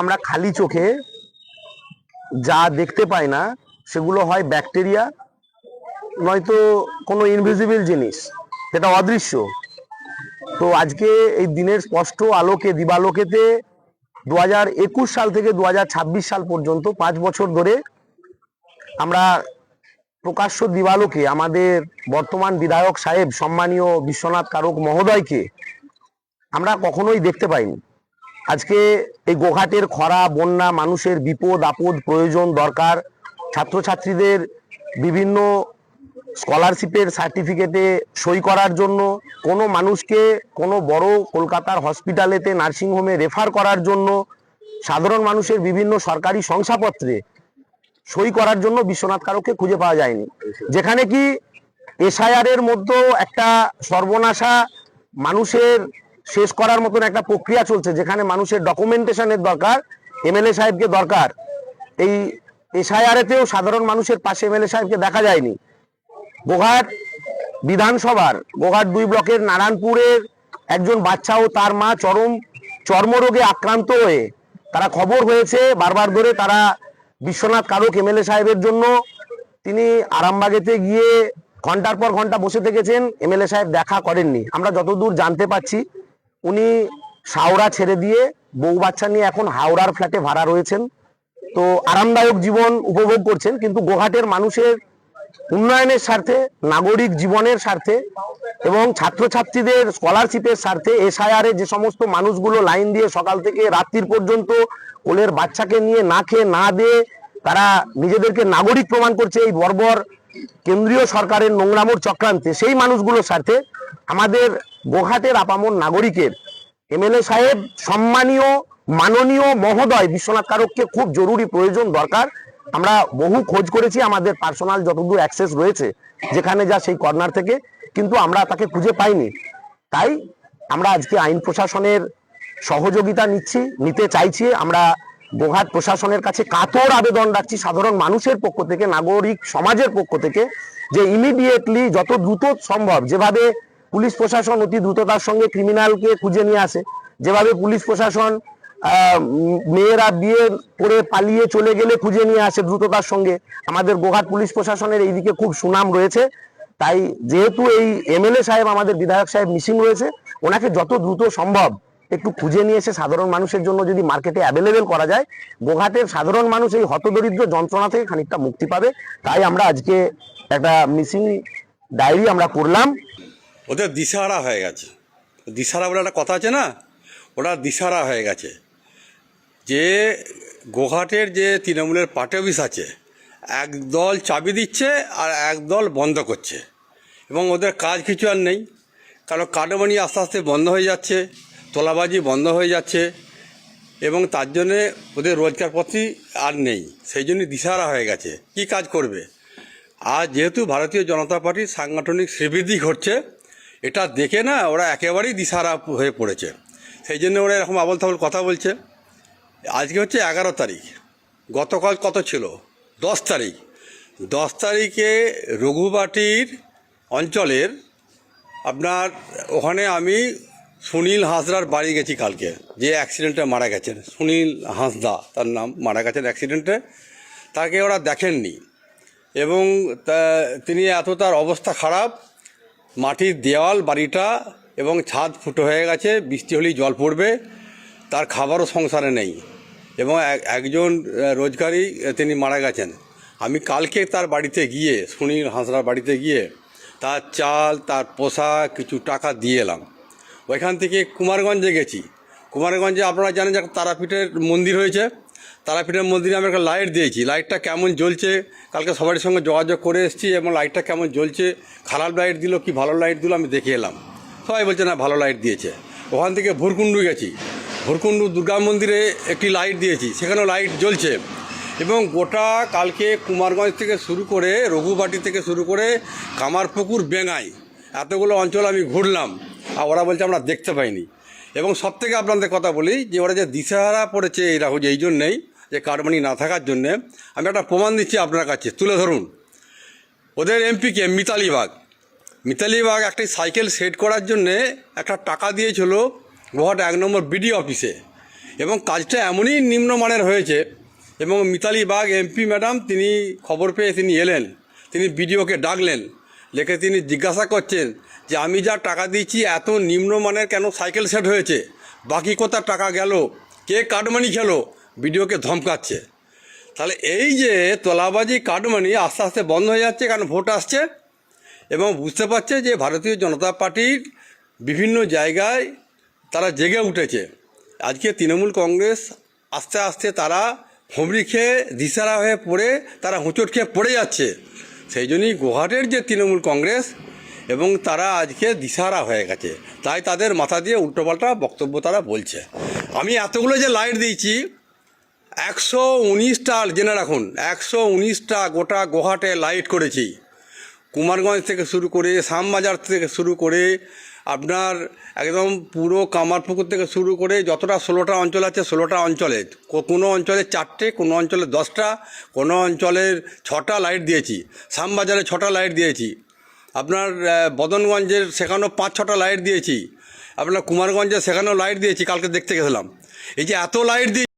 আমরা খালি চোখে যা দেখতে পাই না সেগুলো হয় ব্যাকটেরিয়া, নয়তো কোনো ইনভিজিবল জিনিস, যেটা অদৃশ্য। তো আজকে এই দিনের স্পষ্ট আলোকে, দিবালোকেতে 2021 সাল থেকে 2026 সাল পর্যন্ত 5 বছর ধরে আমরা প্রকাশ্য দিবালোকে আমাদের বর্তমান বিধায়ক সাহেব সম্মানীয় বিশ্বনাথ কারক মহোদয়কে আমরা কখনোই দেখতে পাইনি। আজকে এই গোঘাটের খরা, বন্যা, মানুষের বিপদ আপদ, প্রয়োজন, দরকার, ছাত্রছাত্রীদের বিভিন্ন স্কলারশিপের সার্টিফিকেটে সই করার জন্য, কোনো মানুষকে কোনো বড় কলকাতার হসপিটালেতে, নার্সিংহোমে রেফার করার জন্য, সাধারণ মানুষের বিভিন্ন সরকারি শংসাপত্রে সই করার জন্য বিশ্বনাথ কারককে খুঁজে পাওয়া যায়নি। যেখানে কি এসআইআর এর মধ্যেও একটা সর্বনাশা মানুষের শেষ করার মতন একটা প্রক্রিয়া চলছে, যেখানে মানুষের ডকুমেন্টেশনের দরকার, এমএলএ সাহেবকে দরকার। এই এসআইআর এতেও সাধারণ মানুষের পাশে এমএলএ সাহেবকে দেখা যায়নি। গোঘাট বিধানসভার গোঘাট 2 ব্লকের নারায়ণপুরের একজন বাচ্চা ও তার মা চর্মরোগে আক্রান্ত হয়ে তারা খবর হয়েছে বারবার ধরে, তারা বিশ্বনাথ কারক এমএলএ সাহেবের জন্য তিনি আরামবাগেতে গিয়ে ঘন্টার পর ঘন্টা বসে থেকেছেন, এমএলএ সাহেব দেখা করেননি। আমরা যতদূর জানতে পাচ্ছি উনি হাওড়া ছেড়ে দিয়ে বউ বাচ্চা নিয়ে এখন হাওড়ার ফ্ল্যাটে ভাড়া রয়েছেন, তো আরামদায়ক জীবন উপভোগ করছেন। কিন্তু গোঘাটের মানুষের উন্নয়নের স্বার্থে, নাগরিক জীবনের স্বার্থে এবং ছাত্রছাত্রীদের স্কলারশিপের স্বার্থে এসআইআর এ যে সমস্ত মানুষগুলো লাইন দিয়ে সকাল থেকে রাত্রির পর্যন্ত কোলের বাচ্চাকে নিয়ে না খেয়ে না দিয়ে তারা নিজেদেরকে নাগরিক প্রমাণ করছে এই বর্বর কেন্দ্রীয় সরকারের নোংরামোর চক্রান্তে, সেই মানুষগুলোর স্বার্থে আমাদের গোঘাটের আপামর নাগরিকের এমএলএ সাহেব সম্মানীয় মাননীয় মহোদয় বিশ্বনাথ কারককে খুব জরুরি প্রয়োজন, দরকার। আমরা বহু খোঁজ করেছি, আমাদের পার্সোনাল যতদূর অ্যাক্সেস রয়েছে যেখানে যা সেই কর্নার থেকে, কিন্তু আমরা তাকে খুঁজে পাইনি। তাই আমরা আজকে আইন প্রশাসনের সহযোগিতা নিতে চাইছি। আমরা গোঘাট প্রশাসনের কাছে কাতর আবেদন রাখছি সাধারণ মানুষের পক্ষ থেকে, নাগরিক সমাজের পক্ষ থেকে, যে ইমিডিয়েটলি যত দ্রুত সম্ভব, যেভাবে পুলিশ প্রশাসন অতি দ্রুততার সঙ্গে ক্রিমিনালকে খুঁজে নিয়ে আসে, যেভাবে পুলিশ প্রশাসন মেয়েরা বিয়ে করে পালিয়ে চলে গেলে খুঁজে নিয়ে আসে দ্রুততার সঙ্গে, আমাদের গোঘাট পুলিশ প্রশাসনের এইদিকে খুব সুনাম রয়েছে। তাই যেহেতু এই এমএলএ সাহেব আমাদের বিধায়ক সাহেব মিসিং রয়েছে, ওনাকে যত দ্রুত সম্ভব একটু খুঁজে নিয়ে এসে সাধারণ মানুষের জন্য যদি মার্কেটে অ্যাভেলেবেল করা যায়, গোঘাটের সাধারণ মানুষ এই হতদরিদ্র যন্ত্রণা থেকে খানিকটা মুক্তি পাবে। তাই আমরা আজকে একটা মিসিং ডায়েরি আমরা করলাম। ওদের দিশাহারা হয়ে গেছে, দিশাহারা বলে একটা কথা আছে না, ওরা দিশাহারা হয়ে গেছে। যে গোঘাটের যে তৃণমূলের পার্টি অফিস আছে, একদল চাবি দিচ্ছে আর একদল বন্ধ করছে, এবং ওদের কাজ কিছু আর নেই। কারণ কাটমানি আস্তে আস্তে বন্ধ হয়ে যাচ্ছে, তোলাবাজি বন্ধ হয়ে যাচ্ছে, এবং তার জন্যে ওদের রোজগারপত্রই আর নেই, সেই জন্যই দিশাহারা হয়ে গেছে। কি কাজ করবে? আর যেহেতু ভারতীয় জনতা পার্টির সাংগঠনিক শ্রীবৃদ্ধি ঘটছে, এটা দেখে না ওরা একেবারেই দিশাহারা হয়ে পড়েছে, সেই জন্য ওরা এরকম আবল তাবল কথা বলছে। আজকে হচ্ছে 11 তারিখ, গতকাল কত ছিল? 10 তারিখ। 10 তারিখে রঘুবাটির অঞ্চলের আপনার ওখানে আমি সুনীল হাঁসদার বাড়ি গেছি কালকে, যে অ্যাক্সিডেন্টে মারা গেছেন, সুনীল হাঁসদা তার নাম, মারা গেছেন অ্যাক্সিডেন্টে। তাকে ওরা দেখেননি, এবং তিনি তার অবস্থা খারাপ, মাটির দেওয়াল বাড়িটা এবং ছাদ ফুটো হয়ে গেছে, বৃষ্টি হলেই জল পড়বে, তার খাবারও সংসারে নেই, এবং একজন রোজগারি তিনি মারা গেছেন। আমি কালকে তার বাড়িতে গিয়ে, সুনীল হাঁসদার বাড়িতে গিয়ে তার চাল, তার পোশাক, কিছু টাকা দিয়ে এলাম। ওইখান থেকে কুমারগঞ্জে গেছি। কুমারগঞ্জে আপনারা জানেন যে তারাপীঠের মন্দির হয়েছে, তারাপীঠের মন্দিরে আমি একটা লাইট দিয়েছি। লাইটটা কেমন জ্বলছে কালকে সবার সঙ্গে যোগাযোগ করে এসেছি, এবং লাইটটা কেমন জ্বলছে, খারাপ লাইট দিল কি ভালো লাইট দিল আমি দেখে এলাম। সবাই বলছে না ভালো লাইট দিয়েছে। ওখান থেকে ভুরকুণ্ডু গেছি, ভুরকুণ্ডু দুর্গা মন্দিরে একটি লাইট দিয়েছি, সেখানেও লাইট জ্বলছে। এবং গোটা কালকে কুমারগঞ্জ থেকে শুরু করে, রঘুবাটি থেকে শুরু করে কামারপুকুর, বেঙ্গাই, এতগুলো অঞ্চল আমি ঘুরলাম, আর ওরা বলছে আমরা দেখতে পাইনি। এবং সব থেকে আপনাদের কথা বলি যে ওরা যে দিশাহারা পড়েছে এই রাহুল, এই জন্যেই যে কাটমানি না থাকার জন্যে, আমি একটা প্রমাণ দিচ্ছি আপনার কাছে, তুলে ধরুন। ওদের এমপিকে মিতালি বাগ একটি সাইকেল সেট করার জন্যে একটা টাকা দিয়েছিল গোহাট 1 নম্বর বিডি অফিসে, এবং কাজটা এমনই নিম্নমানের হয়েছে। এবং মিতালি বাগ এমপি ম্যাডাম তিনি খবর পেয়ে তিনি এলেন, তিনি বিডিওকে ডাকলেন, লেখে তিনি জিজ্ঞাসা করছেন যে আমি যা টাকা দিয়েছি এত নিম্নমানের কেন সাইকেল সেট হয়েছে, বাকি কোথা টাকা গেল, কে কাটমানি খেলো, বিডিওকে ধমকাচ্ছে। তাহলে এই যে তোলাবাজি কাটমানি আস্তে আস্তে বন্ধ হয়ে যাচ্ছে, কারণ ভোট আসছে এবং বুঝতে পারছে যে ভারতীয় জনতা পার্টির বিভিন্ন জায়গায় তারা জেগে উঠেছে। আজকে তৃণমূল কংগ্রেস আস্তে আস্তে তারা হুমড়ি খেয়ে দিশারা হয়ে পড়ে তারা হোঁচট খেয়ে পড়ে যাচ্ছে। সেই জন্যই গোহাটের যে তৃণমূল কংগ্রেস এবং তারা আজকে দিশাহারা হয়ে গেছে, তাই তাদের মাথা দিয়ে উল্টোপাল্টা বক্তব্য তারা বলছে। আমি এতগুলো যে লাইট দিয়েছি 119টা, জেনে রাখুন 119টা গোটা গোহাটে লাইট করেছি। কুমারগঞ্জ থেকে শুরু করে শ্যামবাজার থেকে শুরু করে আপনার একদম পুরো কামারপুকুর থেকে শুরু করে যতটা 16টা অঞ্চল আছে 16টা অঞ্চলে কোনো অঞ্চলে 4টে, কোনো অঞ্চলে 10টা, কোনো অঞ্চলের 6টা লাইট দিয়েছি। শ্যামবাজারে 6টা লাইট দিয়েছি। আপনার বদনগঞ্জের সেখানেও 5-6টা লাইট দিয়েছি। আপনার কুমারগঞ্জে সেখানেও লাইট দিয়েছি, কালকে দেখতে গেছিলাম। এই যে এত লাইট দিয়ে